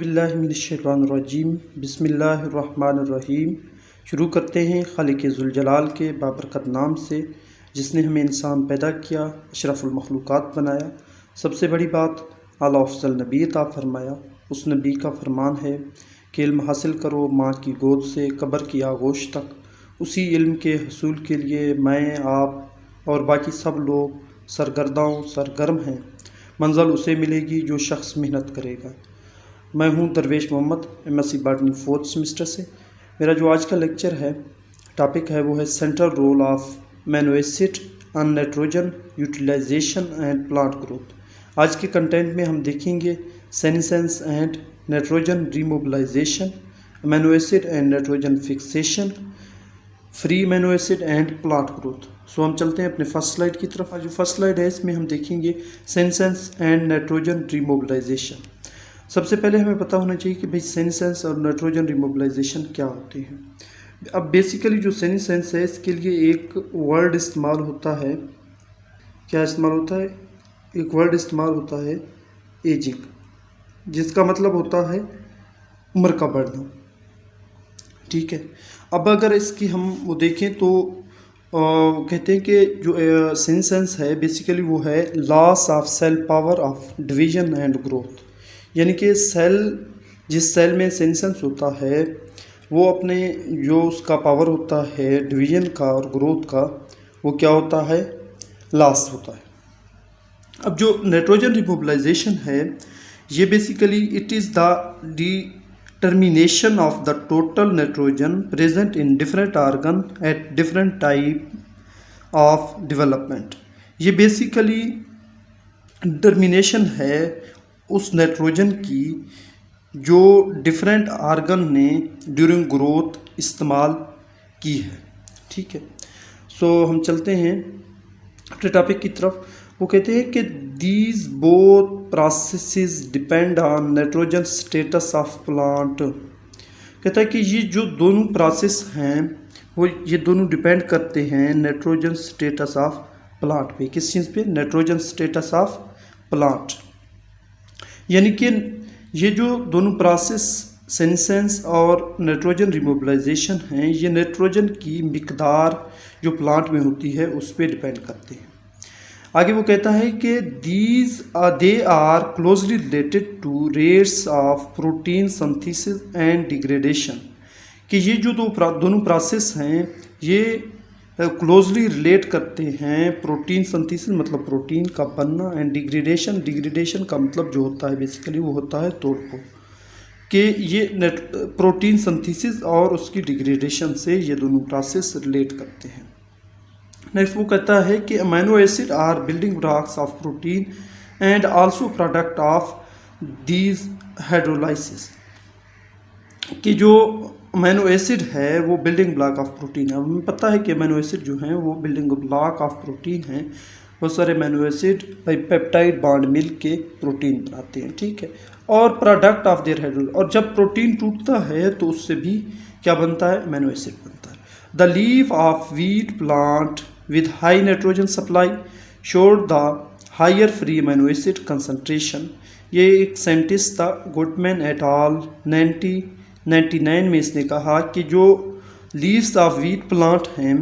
औज़ुबिल्लाहिमिनश्शैतानिर्रजीम बिस्मिल्लाहिर्रहमानिर्रहीम। शुरू करते हैं खालिक ज़ुल-जलाल के बाबरकत नाम से, जिसने हमें इंसान पैदा किया, अशरफुल मखलूक़ात बनाया, सबसे बड़ी बात आला अफ़ज़ल नबी अता फ़रमाया। उस नबी का फरमान है कि इल्म हासिल करो माँ की गोद से कब्र की आगोश तक। उसी इल्म के हसूल के लिए मैं, आप और बाकी सब लोग सरगर्म हैं। मंज़िल उसे मिलेगी जो शख्स मेहनत करेगा। मैं हूं दरवेश Mohammad, MSc botany 4th semester से। मेरा जो आज का लेक्चर है, टॉपिक है, वो है central role of amino acid on nitrogen utilization and plant growth. आज के कंटेंट में हम देखेंगे senescence and nitrogen remobilization, amino acid and nitrogen fixation, free amino acid and plant growth. So हम चलते हैं अपने फर्स्ट स्लाइड की तरफ। जो फर्स्ट स्लाइड है, इसमें हम देखेंगे सेनेसेंस एंड नाइट्रोजन रीमोबिलाइजेशन। सबसे पहले हमें पता होना चाहिए कि भाई सेनेसेंस और नाइट्रोजन रिमोबिलाइजेशन क्या होते हैं। अब बेसिकली जो सेनेसेंस है, इसके लिए एक वर्ड इस्तेमाल होता है। क्या इस्तेमाल होता है? एक वर्ड इस्तेमाल होता है एजिंग, जिसका मतलब होता है उम्र का बढ़ना। ठीक है। अब अगर इसकी हम वो देखें तो कहते हैं कि जो सेनेसेंस है बेसिकली वो है loss of cell power of division and growth. यानी कि जिस सेल में सेनेसेंस होता है, वो अपने जो उसका पावर होता है डिवीजन का और ग्रोथ का, वो क्या होता है? लॉस होता है। अब जो नाइट्रोजन रिमोबिलाइजेशन है, ये basically it is the determination of the total nitrogen present in different organ at different type of development. ये बेसिकली डिटर्मिनेशन है उस नाइट्रोजन की जो डिफरेंट आर्गन ने ड्यूरिंग ग्रोथ इस्तेमाल की है। ठीक है। सो हम चलते हैं अपने टॉपिक की तरफ। वो कहते हैं कि these both processes depend on nitrogen status of plant. कहता है कि ये जो दोनों प्रोसेस हैं, वो ये दोनों डिपेंड करते हैं नाइट्रोजन स्टेटस ऑफ प्लांट पे। किस चीज़ पे? Nitrogen status of plant. यानी कि ये जो दोनों प्रोसेस सेनेसेंस और नाइट्रोजन रिमोबिलाइजेशन हैं, ये नाइट्रोजन की मिकदार जो प्लांट में होती है उस पर डिपेंड करते हैं। आगे वो कहता है कि they are closely related to rates of protein synthesis and degradation. कि ये जो दोनों प्रोसेस हैं, ये क्लोजली रिलेट करते हैं प्रोटीन सिंथेसिस मतलब प्रोटीन का बनना, एंड डिग्रेडेशन का मतलब जो होता है बेसिकली वो होता है तोड़ फोड़। कि ये प्रोटीन सिंथेसिस और उसकी डिग्रेडेशन से ये दोनों प्रोसेस रिलेट करते हैं। नेक्स्ट वो कहता है कि amino acid are building blocks of protein and also product of these hydrolysis. कि जो अमीनो एसिड है वो बिल्डिंग ब्लॉक ऑफ प्रोटीन है। अब हमें पता है कि अमीनो एसिड जो हैं वो बिल्डिंग ब्लॉक ऑफ प्रोटीन हैं। बहुत सारे अमीनो एसिड पेप्टाइड बॉन्ड मिल के प्रोटीन बनाते हैं। ठीक है। और प्रोडक्ट ऑफ देयर हाइड्रोलाइसिस, और जब प्रोटीन टूटता है तो उससे भी क्या बनता है? अमीनो एसिड बनता है। The leaf of wheat plant with high nitrogen supply showed the higher free amino acid concentration. ये एक साइंटिस्ट था, गुडमैन एट ऑल 1999 में इसने कहा कि जो लीव्स ऑफ व्हीट प्लांट हैं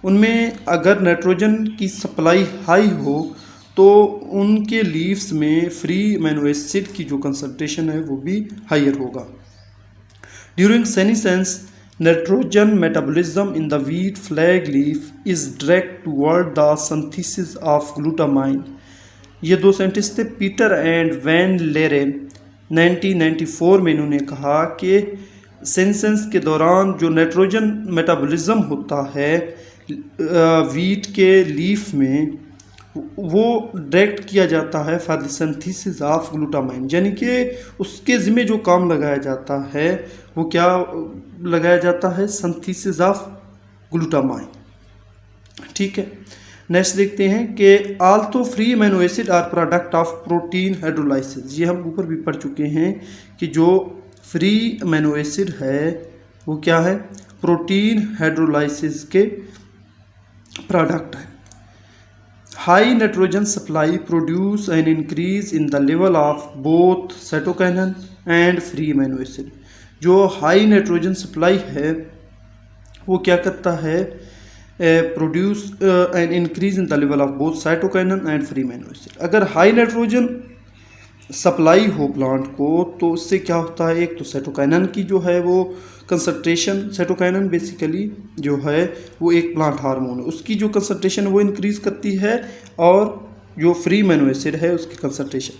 उनमें अगर नाइट्रोजन की सप्लाई हाई हो तो उनके लीव्स में फ्री अमीनो एसिड की जो कंसंट्रेशन है वो भी हायर होगा। During senescence nitrogen metabolism in the wheat flag leaf is direct toward the synthesis of glutamine. ये दो साइंटिस्ट थे, पीटर एंड वैन लेरे। 1994 में इन्होंने कहा कि सेनेसेंस के दौरान जो नाइट्रोजन मेटाबॉलिज्म होता है वीट के लीफ में, वो डायरेक्ट किया जाता है for the synthesis of glutamine. यानी कि उसके ज़िम्मे जो काम लगाया जाता है वो क्या लगाया जाता है? Synthesis of glutamine. ठीक है। नेक्स्ट देखते हैं कि also free amino acid are product of protein hydrolysis. ये हम ऊपर भी पढ़ चुके हैं कि जो फ्री अमीनो एसिड है वो क्या है? प्रोटीन हाइड्रोलाइसिस के प्रोडक्ट है। High nitrogen supply produce an increase in the level of both cytokinin and free amino acid. जो हाई नाइट्रोजन सप्लाई है वो क्या करता है, produce an increase in the level of both cytokinin and free amino acid. अगर high nitrogen supply हो plant को तो उससे क्या होता है, एक तो साइटोकाइनिन की जो है वो कंसंट्रेशन, साइटोकाइनिन बेसिकली जो है वो एक प्लांट हार्मोन है, उसकी जो कंसंट्रेशन वो इंक्रीज करती है, और जो फ्री अमीनो एसिड है उसकी concentration,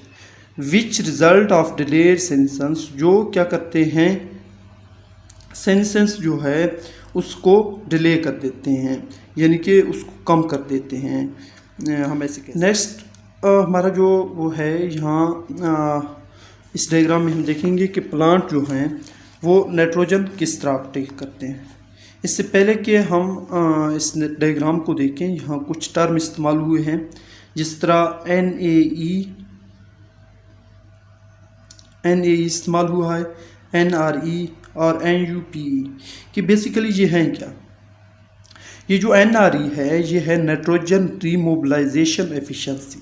which result of delayed senescence, जो क्या करते हैं सेंसेंस जो है उसको डिले कर देते हैं, यानी कि उसको कम कर देते हैं, हम ऐसे कहते हैं। नेक्स्ट हमारा जो वो है यहाँ इस डायग्राम में हम देखेंगे कि प्लांट जो हैं वो नाइट्रोजन किस तरह अपटेक करते हैं। इससे पहले कि हम इस डायग्राम को देखें, यहाँ कुछ टर्म इस्तेमाल हुए हैं, जिस तरह NAE इस्तेमाल हुआ है, NRE और NUPE, कि बेसिकली ये हैं क्या। ये जो NRE है ये है नाइट्रोजन रीमोबिलाइजेशन एफिशिएंसी,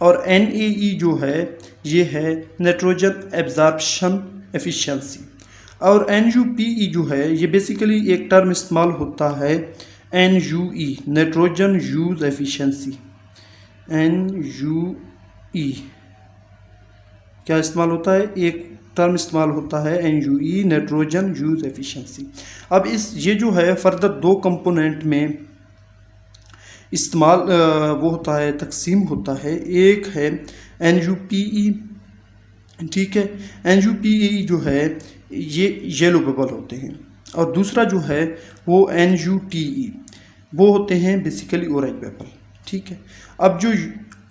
और NAE जो है ये है नाइट्रोजन एब्जॉर्प्शन एफिशिएंसी, और NUPE जो है ये बेसिकली एक टर्म इस्तेमाल होता है NUE, nitrogen use efficiency. NUE क्या इस्तेमाल होता है, एक टर्म इस्तेमाल होता है NUE, नाइट्रोजन यूज एफिशिएंसी। अब ये जो है फर्दर दो कंपोनेंट में इस्तेमाल वो होता है, तकसीम होता है। एक है NUPE, ठीक है, NUPE जो है ये येलो बबल होते हैं, और दूसरा जो है वो NUTE, वो होते हैं बेसिकली ऑरेंज बबल, ठीक है। अब जो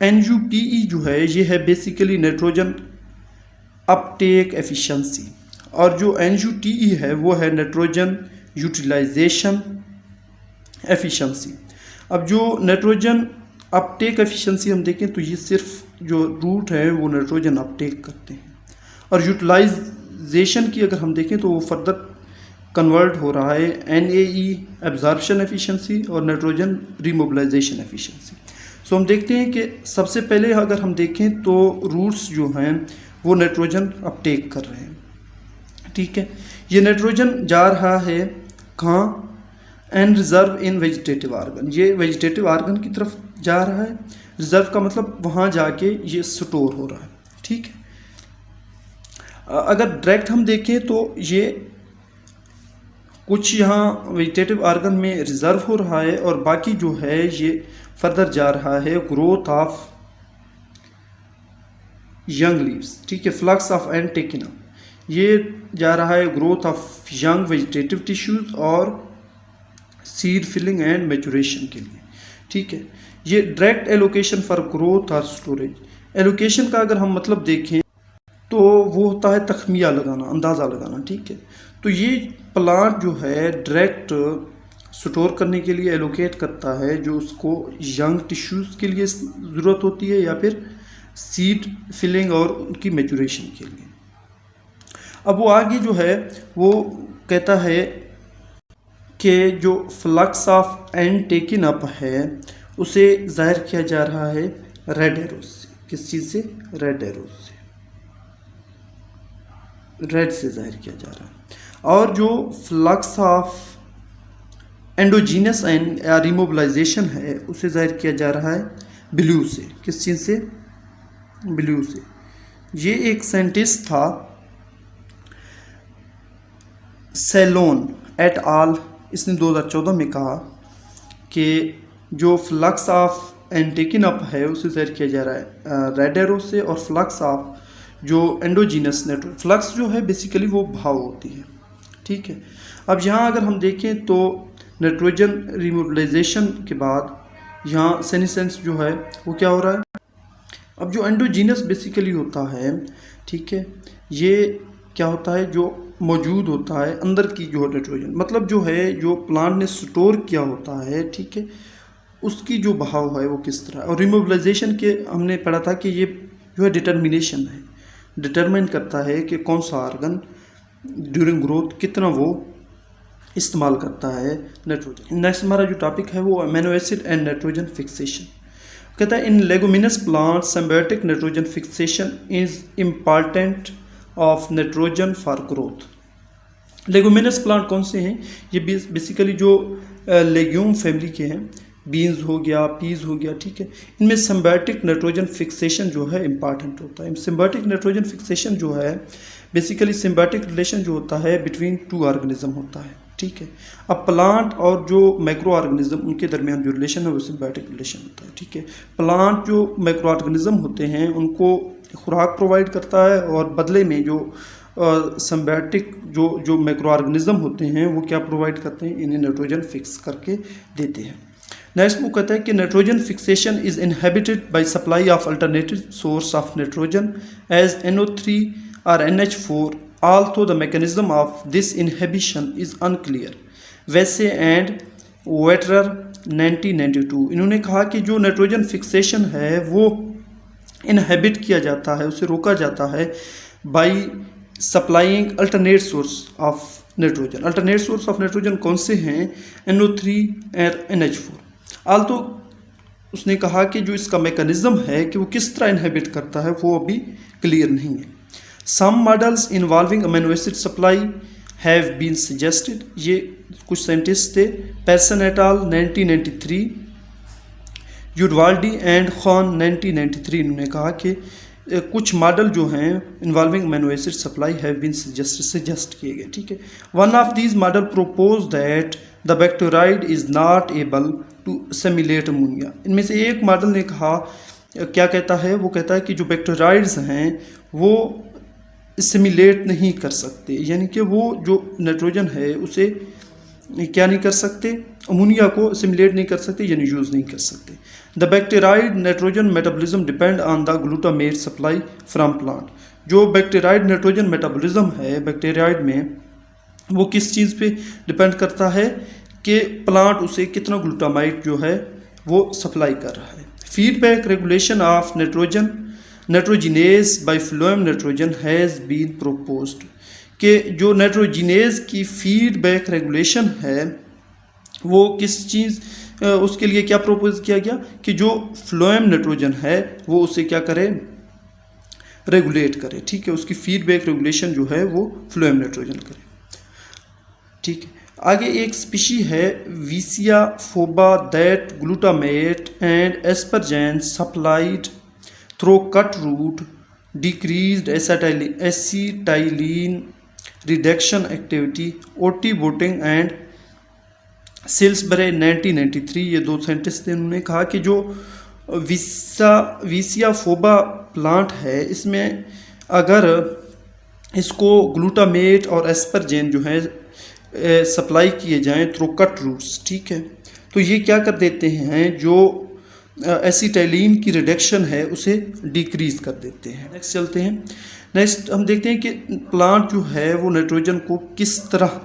NUPE जो है ये है बेसिकली नाइट्रोजन अपटेक एफिशिएंसी, और जो NUTE है वो है नाइट्रोजन यूटिलाइजेशन एफिशिएंसी। अब जो नाइट्रोजन अपटेक एफिशिएंसी हम देखें तो ये सिर्फ जो रूट है वो नाइट्रोजन अपटेक करते हैं, और यूटिलाइजेशन की अगर हम देखें तो वो फर्दर कन्वर्ट हो रहा है NAE एब्जॉर्प्शन एफिशिएंसी और नाइट्रोजन रीमोबिलाइजेशन एफिशिएंसी। सो हम देखते हैं कि सबसे पहले अगर हम देखें तो रूट्स जो हैं वो नाइट्रोजन अपटेक कर रहे हैं, ठीक है। ये नाइट्रोजन जा रहा है कहाँ, and reserve in vegetative organ, ये वेजिटेटिव आर्गन की तरफ जा रहा है। रिजर्व का मतलब वहाँ जाके ये स्टोर हो रहा है, ठीक है। अगर डायरेक्ट हम देखें तो ये कुछ यहाँ वेजिटेटिव आर्गन में रिजर्व हो रहा है, और बाकी जो है ये फर्दर जा रहा है ग्रोथ ऑफ यंग लीव्स, ठीक है, फ्लक्स ऑफ एंटेकिना, ये जा रहा है growth of young vegetative tissues और सीड फिलिंग एंड मैचुरेशन के लिए, ठीक है। ये डायरेक्ट एलोकेशन फॉर ग्रोथ और स्टोरेज। एलोकेशन का अगर हम मतलब देखें तो वो होता है तखमिया लगाना, अंदाज़ा लगाना, ठीक है। तो ये प्लांट जो है डायरेक्ट स्टोर करने के लिए एलोकेट करता है जो उसको यंग टिश्यूज़ के लिए ज़रूरत होती है, या फिर सीड फिलिंग और उनकी मैचुरेशन के लिए। अब वो आगे जो है वो कहता है कि जो flux of and taken up है उसे जाहिर किया जा रहा है रेड एरोज से। किस चीज़ से? रेड एरोज से, रेड से जाहिर किया जा रहा है। और जो फ्लक्स ऑफ एंडोजीनस एंड रिमोबिलाइजेशन है उसे जाहिर किया जा रहा है ब्लू से। किस चीज़ से? ब्लू से। ये एक साइंटिस्ट था सेलोन एट आल, इसने 2014 में कहा कि जो फ्लक्स ऑफ एंटेकिन अप है उसे जाहिर किया जा रहा है रेड एरो से, और फ्लक्स ऑफ जो एंडोजीनस नेटवर्क फ्लक्स जो है बेसिकली वो भाव होती है, ठीक है। अब यहाँ अगर हम देखें तो नाइट्रोजन रिमोबिलाइजेशन के बाद यहाँ सेनेसेंस जो है वो क्या हो रहा है। अब जो एंडोजीनस बेसिकली होता है, ठीक है, ये क्या होता है जो मौजूद होता है अंदर की जो नाइट्रोजन, मतलब जो है जो प्लांट ने स्टोर किया होता है, ठीक है, उसकी जो बहाव है वो किस तरह। और रिमोबिलाइजेशन के हमने पढ़ा था कि ये जो है डिटर्मिनेशन है, डिटरमाइन करता है कि कौन सा आर्गन ड्यूरिंग ग्रोथ कितना वो इस्तेमाल करता है नाइट्रोजन। नेक्स्ट हमारा जो टॉपिक है वो amino acid and nitrogen fixation. कहता है in leguminous plant symbiotic nitrogen fixation is important of nitrogen for growth. Leguminous plant कौन से हैं? ये बेसिकली जो लेग्यूम फैमिली के हैं, बीन्स हो गया, पीज हो गया, ठीक है। इनमें सिम्बायोटिक नाइट्रोजन फिक्सेशन जो है इंपॉर्टेंट होता है। सिम्बायोटिक नाइट्रोजन फिक्सेशन जो है बेसिकली सिम्बायोटिक रिलेशन जो होता है बिटवीन टू ऑर्गेनिज्म होता है, ठीक है। अब प्लांट और जो माइक्रो ऑर्गेनिज्म उनके दरमियान जो रिलेशन है वो सिम्बायोटिक रिलेशन होता है, ठीक है। प्लांट जो माइक्रो ऑर्गेनिज्म होते हैं उनको खुराक प्रोवाइड करता है और बदले में जो सिम्बायोटिक जो माइक्रो ऑर्गेनिज्म होते हैं वो क्या प्रोवाइड करते हैं? इन्हें नाइट्रोजन फिक्स करके देते हैं। नेक्स्ट वो कहता है कि nitrogen fixation is inhibited by supply of alternative source of nitrogen as NO3 और NH4 although the mechanism of this inhibition is unclear। वैसे एंड वेटरर 1992 इन्होंने कहा कि जो नाइट्रोजन फिक्सेशन है वो इनहेबिट किया जाता है, उसे रोका जाता है by supplying alternate source of nitrogen. Alternate source of nitrogen कौन से हैं? NO3 और NH4। आल्तो उसने कहा कि जो इसका मैकेनिज्म है कि वो किस तरह इनहेबिट करता है वो अभी क्लियर नहीं है। Some models involving amino acid supply have been suggested. ये कुछ साइंटिस्ट थे, person eight Al 1993, यूडवाल्डी and Khan 1993। इन्होंने कहा कि कुछ मॉडल जो हैं involving amino acid supply have been suggest किए गए, ठीक है। One of these model propose that the bacteroid is not able to simulate ammonia. इनमें से एक मॉडल ने कहा, क्या कहता है? वो कहता है कि जो बैक्टीरियाइड्स हैं वो सिमुलेट नहीं कर सकते, यानी कि वो जो नाइट्रोजन है उसे क्या नहीं कर सकते? अमोनिया को सिमुलेट नहीं कर सकते, यानी यूज़ नहीं कर सकते। The bacteroid nitrogen metabolism depend on the glutamate supply from plant. जो बैक्टीरियाइड नाइट्रोजन मेटाबॉलिज्म है बैक्टीरियाइड में, वो किस चीज़ पे डिपेंड करता है कि प्लांट उसे कितना ग्लूटामाइट जो है वो सप्लाई कर रहा है। Feedback regulation of nitrogenase by phloem nitrogen has been proposed कि जो नाइट्रोजिनेज की फीडबैक रेगुलेशन है वो किस चीज़ उसके लिए क्या प्रोपोज किया गया कि जो फ्लोएम नाइट्रोजन है वो उसे क्या करे? रेगुलेट करे, ठीक है। उसकी फीडबैक रेगुलेशन जो है वो फ्लोएम नाइट्रोजन करे, ठीक है। आगे एक स्पीशी है Vicia faba that glutamate and asparagine supplied through cut root decreased acetylene reduction activity ओटी बोटिंग एंड सिल्सबरे 1993। ये दो साइंटिस्ट थे, उन्होंने कहा कि जो विसिया फोबा प्लांट है इसमें अगर इसको ग्लूटामेट और एस्परजेन जो है सप्लाई किए जाएं थ्रू कट रूट्स, ठीक है, तो ये क्या कर देते हैं? जो एसिटाइलिन की रिडक्शन है उसे डिक्रीज़ कर देते हैं। नेक्स्ट चलते हैं। नेक्स्ट हम देखते हैं कि प्लांट जो है वो नाइट्रोजन को किस तरह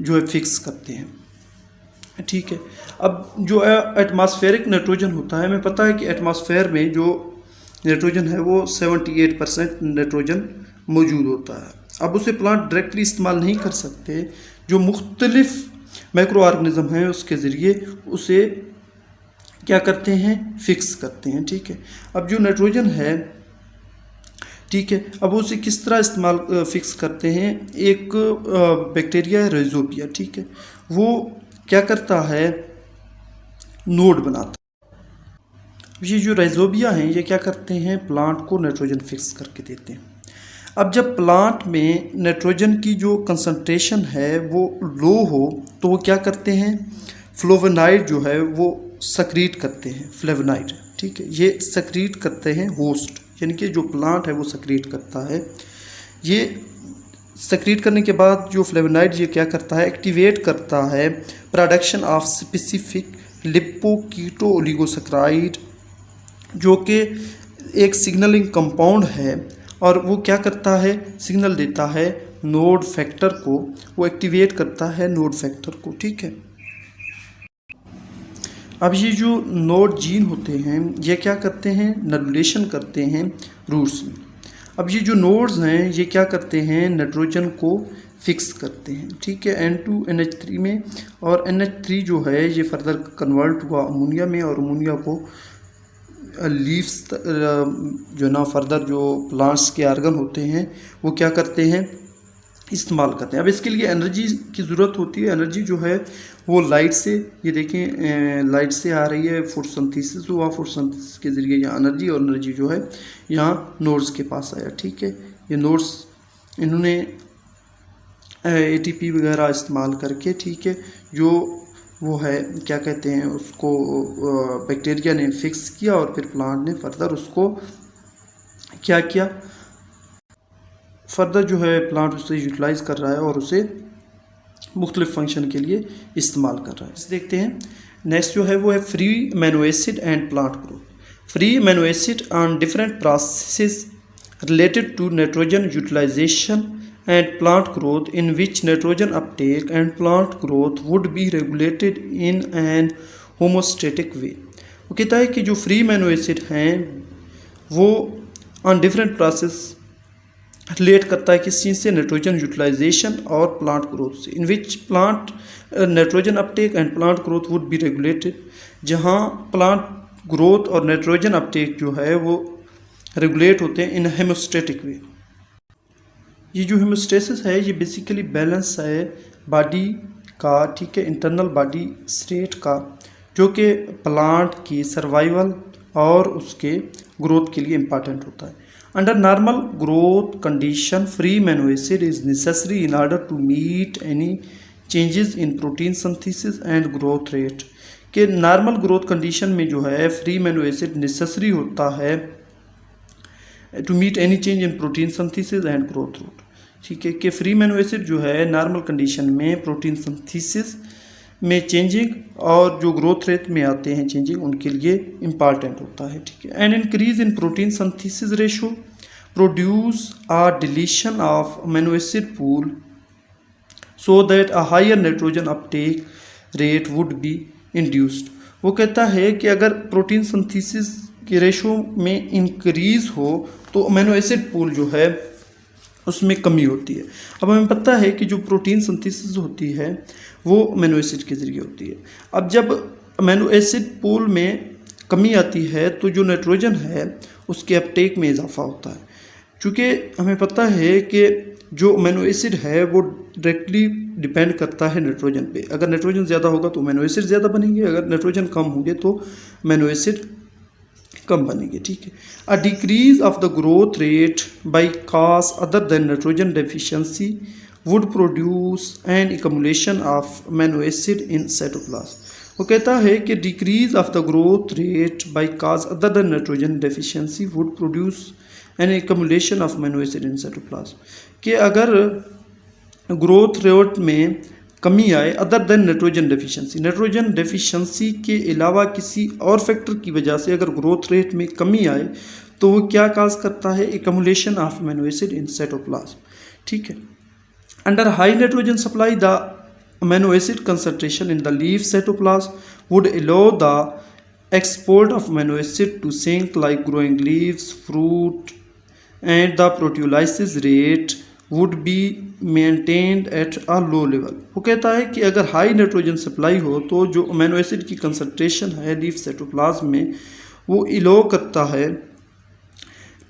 जो है फिक्स करते हैं, ठीक है। अब जो एटमॉस्फेरिक नाइट्रोजन होता है, हमें पता है कि एटमॉस्फेयर में जो नाइट्रोजन है वो 78% नाइट्रोजन मौजूद होता है। अब उसे प्लांट डायरेक्टली इस्तेमाल नहीं कर सकते, जो मुख्तलिफ माइक्रो ऑर्गेनिज्म हैं उसके ज़रिए उसे क्या करते हैं? फिक्स करते हैं, ठीक है। अब जो नाइट्रोजन है, ठीक है, अब उसे किस तरह इस्तेमाल फिक्स करते हैं? एक बैक्टीरिया है राइजोबिया, ठीक है, वो क्या करता है? नोड बनाता है। ये जो राइजोबिया हैं ये क्या करते हैं? प्लांट को नाइट्रोजन फिक्स करके देते हैं। अब जब प्लांट में नाइट्रोजन की जो कंसंट्रेशन है वो लो हो तो वो क्या करते हैं? फ्लोवेनाइड जो है वो सक्रीट करते हैं, फ्लेवोनाइड, ठीक है, ये सक्रीट करते हैं होस्ट, यानी कि जो प्लांट है वो सक्रीट करता है। ये सक्रीट करने के बाद जो फ्लेवोनाइड ये क्या करता है? एक्टिवेट करता है प्रोडक्शन ऑफ स्पेसिफिक लिपोकीटो ओलिगोसैकेराइड, जो कि एक सिग्नलिंग कंपाउंड है, और वो क्या करता है? सिग्नल देता है नोड फैक्टर को, वो एक्टिवेट करता है नोड फैक्टर को, ठीक है। अब ये जो नोड जीन होते हैं ये क्या करते हैं? नर्वुलेशन करते हैं रूट्स में। अब ये जो नोड्स हैं ये क्या करते हैं? नाइट्रोजन को फिक्स करते हैं, ठीक है, N2NH3 में, और NH3 जो है ये फर्दर कन्वर्ट हुआ अमोनिया में और अमोनिया को लीव्स जो ना फर्दर जो प्लांट्स के ऑर्गन होते हैं वो क्या करते हैं, इस्तेमाल करते हैं। अब इसके लिए एनर्जी की ज़रूरत होती है। एनर्जी जो है वो लाइट से, ये देखें लाइट से आ रही है, फोटोसिंथेसिस हुआ, फोटोसिंथेसिस के ज़रिए यहाँ एनर्जी, और एनर्जी जो है यहाँ नोड्स के पास आया। ठीक है, ये नोड्स इन्होंने एटीपी वगैरह इस्तेमाल करके, ठीक है, जो वो है क्या कहते हैं उसको, बैक्टीरिया ने फिक्स किया और फिर प्लांट ने फर्दर उसको क्या किया, फर्दर जो है प्लांट उसे यूटिलाइज़ कर रहा है और उसे मुख्तलिफ फंक्शन के लिए इस्तेमाल कर रहा है। इसे देखते हैं। नेक्स्ट जो है वो है free amino acid and plant growth. Free amino acid on different process related to nitrogen utilization and plant growth, in which nitrogen uptake and plant growth would be regulated in an homeostatic way। वो कहता है कि जो free amino acid हैं वो on different process relate करता है किस चीज़ से, नाइट्रोजन यूटिलाइजेशन और प्लांट ग्रोथ से, in which plant nitrogen uptake and plant growth would be regulated, जहाँ प्लांट ग्रोथ और नाइट्रोजन अपटेक जो है वो रेगुलेट होते हैं इन हेमोस्टेटिक वे। ये जो हेमोस्टेसिस है ये बेसिकली बैलेंस है बॉडी का, ठीक है, इंटरनल बॉडी स्टेट का, जो कि प्लांट की सर्वाइवल और उसके ग्रोथ के लिए इम्पॉर्टेंट होता है। Under normal growth condition free amino acid is necessary in order to meet any changes in protein synthesis and growth rate. के नॉर्मल ग्रोथ कंडीशन में जो है फ्री अमीनो एसिड नेसेसरी होता है to meet any change in protein synthesis and growth rate. ठीक है, कि free amino acid जो है नॉर्मल कंडीशन में प्रोटीन सिंथेसिस में चेंजिंग और जो ग्रोथ रेट में आते हैं चेंजिंग, उनके लिए इम्पॉर्टेंट होता है। ठीक है, and increase in protein synthesis ratio produce a deletion of amino acid pool so that a higher nitrogen uptake rate would be induced. वो कहता है कि अगर प्रोटीन सिंथेसिस के रेशो में इंक्रीज हो तो अमीनो एसिड पूल जो है उसमें कमी होती है। अब हमें पता है कि जो प्रोटीन सिंथेसिस होती है वो अमीनो एसिड के ज़रिए होती है। अब जब अमीनो एसिड पूल में कमी आती है तो जो नाइट्रोजन है उसके अपटेक में इजाफा होता है। चूँकि हमें पता है कि जो अमीनो एसिड है वो डायरेक्टली डिपेंड करता है नाइट्रोजन पे। अगर नाइट्रोजन ज़्यादा होगा तो अमीनो एसिड ज़्यादा बनेंगे, अगर नाइट्रोजन कम होंगे तो अमीनो एसिड कम बनेंगे। ठीक है, a decrease of the growth rate by cause other than nitrogen deficiency would produce an accumulation of amino acid in cytoplasm. वो कहता है कि decrease of the growth rate by cause other than nitrogen deficiency would produce an accumulation of amino acid in cytoplasm, कि अगर growth rate में कमी आए other than nitrogen deficiency के अलावा किसी और फैक्टर की वजह से अगर ग्रोथ रेट में कमी आए तो वो क्या काज करता है, accumulation of amino acid in cytoplasm. ठीक है, under high nitrogen supply the amino acid concentration in the leaf cytoplasm would allow the export of amino acid to sink like growing leaves, fruit and the proteolysis rate would be maintained at a low level. वो कहता है कि अगर high nitrogen supply हो तो जो amino acid की concentration है लीफ साइटोप्लाज्म में वो अलाउ करता है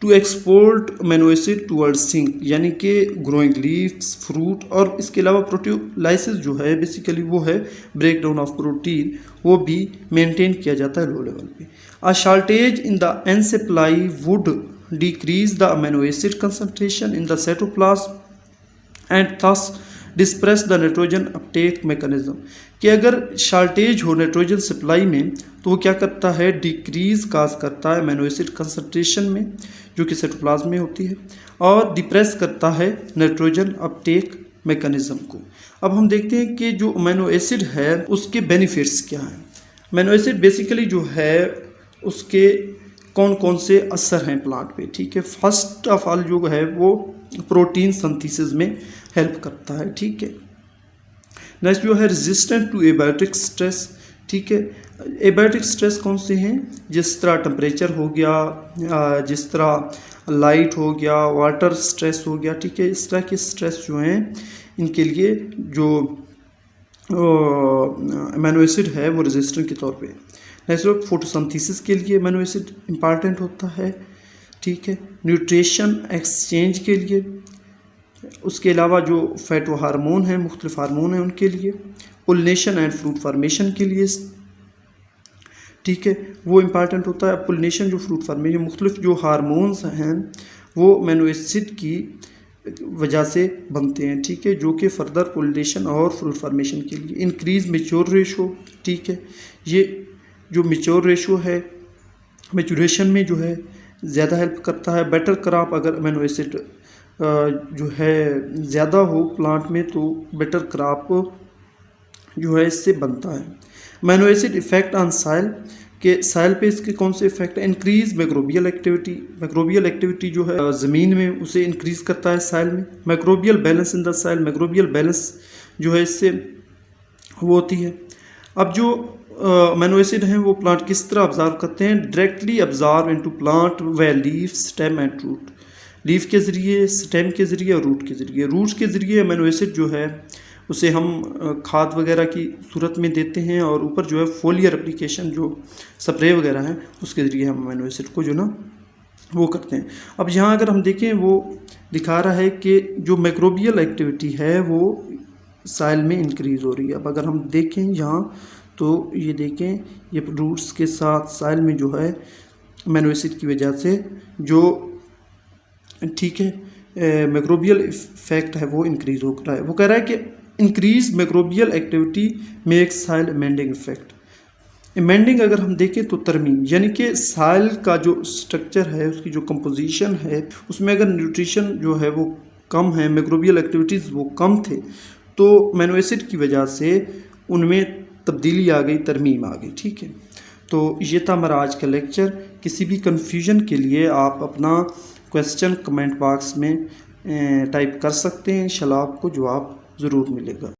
to export amino acid toward sink, यानी कि ग्रोइंग लीव्स, फ्रूट, और इसके अलावा प्रोटियोलाइसिस जो है बेसिकली वो है ब्रेक डाउन ऑफ प्रोटीन, वो भी मेंटेन किया जाता है लो लेवल पे। A shortage in the N supply would decrease the amino acid concentration in the cytoplasm and thus depress the nitrogen uptake mechanism, कि अगर शार्टेज हो नाइट्रोजन सप्लाई में तो वो क्या करता है, डिक्रीज काज करता है अमीनो एसिड कंसंट्रेशन में जो कि साइटोप्लाज्म में होती है, और डिप्रेस करता है नाइट्रोजन अपटेक मैकेनिज्म को। अब हम देखते हैं कि जो अमीनो एसिड है उसके बेनिफिट्स क्या हैं। अमीनो एसिड बेसिकली जो है उसके कौन कौन से असर हैं प्लांट पे। ठीक है, फर्स्ट ऑफ ऑल जो है वो प्रोटीन सिंथेसिस में हेल्प करता है। ठीक है, नेक्स्ट जो है रेजिस्टेंट टू एबायोटिक स्ट्रेस। ठीक है, एबायोटिक स्ट्रेस कौन से हैं, जिस तरह टेम्परेचर हो गया, जिस तरह लाइट हो गया, वाटर स्ट्रेस हो गया। ठीक है, इस तरह के स्ट्रेस जो हैं इनके लिए जो अमीनो एसिड है वो रेजिस्टेंट के तौर पे। नेक्स्ट फोटोसिंथेसिस के लिए अमीनो एसिड इम्पॉर्टेंट होता है, ठीक है। न्यूट्रिशन एक्सचेंज के लिए, उसके अलावा जो फैटो हार्मोन हैं, मुख्तलिफ हार्मोन हैं उनके लिए, पोलिनेशन एंड फ्रूट फार्मेशन के लिए, ठीक है, वो इम्पॉर्टेंट होता है। पोलिनेशन जो फ्रूट फार्मेशन, मुख्तलिफ जो हार्मोन्स हैं वो अमीनो एसिड की वजह से बनते हैं, ठीक है, जो कि फर्दर पोलिनेशन और फ्रूट फार्मेशन के लिए। इंक्रीज मेच्योर रेशो, ठीक है, ये जो मेच्योर रेशो है, मेचुरेशन में जो है ज़्यादा हेल्प करता है। बेटर क्रॉप, अगर अमीनो एसिड जो है ज़्यादा हो प्लांट में तो बेटर क्रॉप जो है इससे बनता है। Amino acid effect on soil, के सॉइल पे इसके कौन से इफेक्ट है? Increase microbial activity, microbial activity जो है ज़मीन में उसे इंक्रीज़ करता है सॉइल में। Microbial balance in the soil, microbial balance जो है इससे वो होती है। अब जो अमीनो एसिड हैं वो प्लांट किस तरह ऑब्जर्व करते हैं? Directly observe into plant way leaf, stem and root. Leaf के ज़रिए, स्टेम के ज़रिए और रूट के ज़रिए। रूट्स के ज़रिए अमीनो एसिड जो है उसे हम खाद वगैरह की सूरत में देते हैं, और ऊपर जो है फोलियर एप्लीकेशन जो स्प्रे वगैरह है उसके ज़रिए हम अमीनो एसिड को जो ना वो करते हैं। अब यहाँ अगर हम देखें वो दिखा रहा है कि जो माइक्रोबियल एक्टिविटी है वो सॉइल में इंक्रीज़ हो रही है। अब अगर हम देखें यहाँ तो ये देखें, ये रूट्स के साथ सॉइल में जो है अमीनो एसिड की वजह से जो, ठीक है, माइक्रोबियल इफेक्ट है वो इंक्रीज़ हो रहा है। वो कह रहा है कि increase microbial activity makes soil amending effect. Amending अगर हम देखें तो तरमीम, यानी कि सॉइल का जो स्ट्रक्चर है, उसकी जो कंपोजिशन है, उसमें अगर न्यूट्रिशन जो है वो कम है, माइक्रोबियल एक्टिविटीज़ वो कम थे, तो अमीनो एसिड की वजह से उनमें तब्दीली आ गई, तरमीम आ गई, ठीक है। तो ये था हमारा आज का लेक्चर। किसी भी कन्फ्यूजन के लिए आप अपना क्वेश्चन कमेंट बॉक्स में टाइप कर सकते हैं, इंशाल्लाह आपको जवाब ज़रूर मिलेगा।